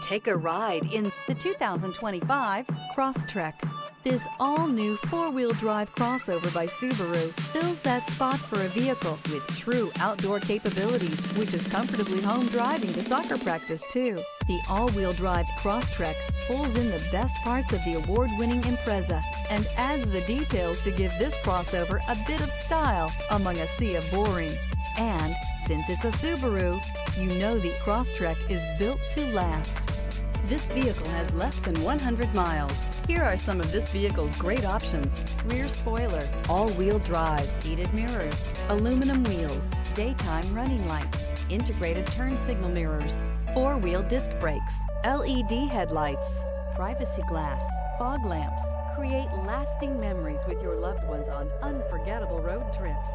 Take a ride in the 2025 Crosstrek. This all-new four-wheel drive crossover by Subaru fills that spot for a vehicle with true outdoor capabilities, which is comfortably home driving to soccer practice too. The all-wheel drive Crosstrek pulls in the best parts of the award-winning Impreza and adds the details to give this crossover a bit of style among a sea of boring. And since it's a Subaru, you know the Crosstrek is built to last. This vehicle has less than 100 miles. Here are some of this vehicle's great options: rear spoiler, all-wheel drive, heated mirrors, aluminum wheels, daytime running lights, integrated turn signal mirrors, four-wheel disc brakes, LED headlights, privacy glass, fog lamps. Create lasting memories with your loved ones on unforgettable road trips.